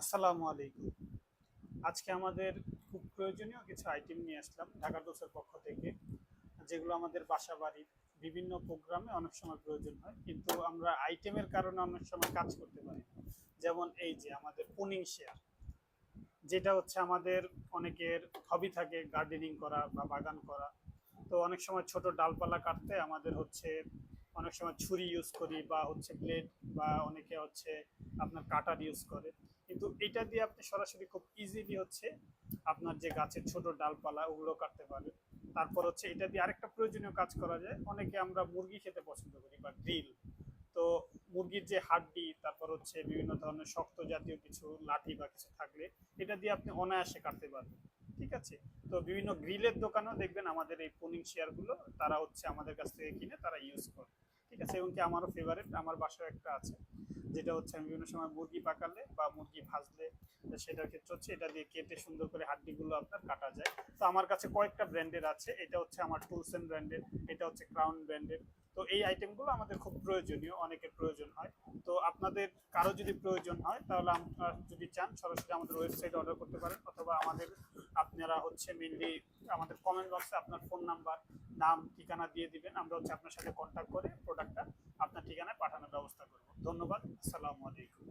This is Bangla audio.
আসসালামু আলাইকুম। আজকে আমাদের খুব প্রয়োজনীয় কিছু আইটেম নিয়ে আসলাম ঢাকা টুসের পক্ষ থেকে, যেগুলো আমাদের বাসা বাড়ির বিভিন্ন প্রোগ্রামে অনেক সময় প্রয়োজন হয়, কিন্তু আমরা আইটেমের কারণে অনেক সময় কাজ করতে পারি না। যেমন এই যে আমাদের পুনিং শেয়ার, যেটা হচ্ছে আমাদের অনেকের হবি থাকে গার্ডেনিং করা বা বাগান করা। তো অনেক সময় ছোট ডালপালা কাটতে আমাদের হচ্ছে অনেক সময় ছুরি ইউজ করি বা হচ্ছে ব্লেড, বা অনেকে হচ্ছে আপনার কাটার ইউজ করে। কিন্তু এটা দিয়ে আপনি সরাসরি খুব ইজিলি হচ্ছে আপনার যে গাছের ছোট ডালপালা ওগুলো কাটতে পারেন। তারপর হচ্ছে এটা দিয়ে আরেকটা প্রয়োজনীয় কাজ করা যায়, অনেকে আমরা মুরগি খেতে পছন্দ করি বা গ্রিল। তো মুরগির যে হাড্ডি, তারপর হচ্ছে বিভিন্ন ধরনের শক্ত জাতীয় কিছু লাঠি বা কিছু থাকলে এটা দিয়ে আপনি অনায়াসে কাটতে পারবেন। ঠিক আছে। তো বিভিন্ন গ্রিলের দোকানেও দেখবেন আমাদের এই পুনিং শেয়ারগুলো তারা হচ্ছে আমাদের কাছ থেকে কিনে তারা ইউজ করে। ঠিক আছে, এবং কি আমারও ফেভারিট, আমার বাসায় একটা আছে, যেটা হচ্ছে আমি বিভিন্ন সময় মুরগি পাকালে বা মুরগি ভাজলে সেটার ক্ষেত্রে হচ্ছে এটা দিয়ে কেটে সুন্দর করে হাড্ডিগুলো আপনার কাটা যায়। তো আমার কাছে কয়েকটা ব্র্যান্ডের আছে, এটা হচ্ছে আমার টুলসেন ব্র্যান্ডের, এটা হচ্ছে ক্রাউন ব্র্যান্ডের। তো এই আইটেমগুলো আমাদের খুব প্রয়োজনীয়, অনেকের প্রয়োজন হয়। তো আপনাদের কারো যদি প্রয়োজন হয় তাহলে আপনারা যদি চান সরাসরি আমাদের ওয়েবসাইটে অর্ডার করতে পারেন, অথবা আমাদের আপনারা হচ্ছে মেনলি আমাদের কমেন্ট বক্সে আপনার ফোন নাম্বার, নাম, ঠিকানা দিয়ে দিবেন, আমরা হচ্ছে আপনার সাথে কন্ট্যাক্ট করে প্রোডাক্টটা আপনার ঠিকানায় পাঠানোর ব্যবস্থা করব। ধন্যবাদ। আসসালামু আলাইকুম।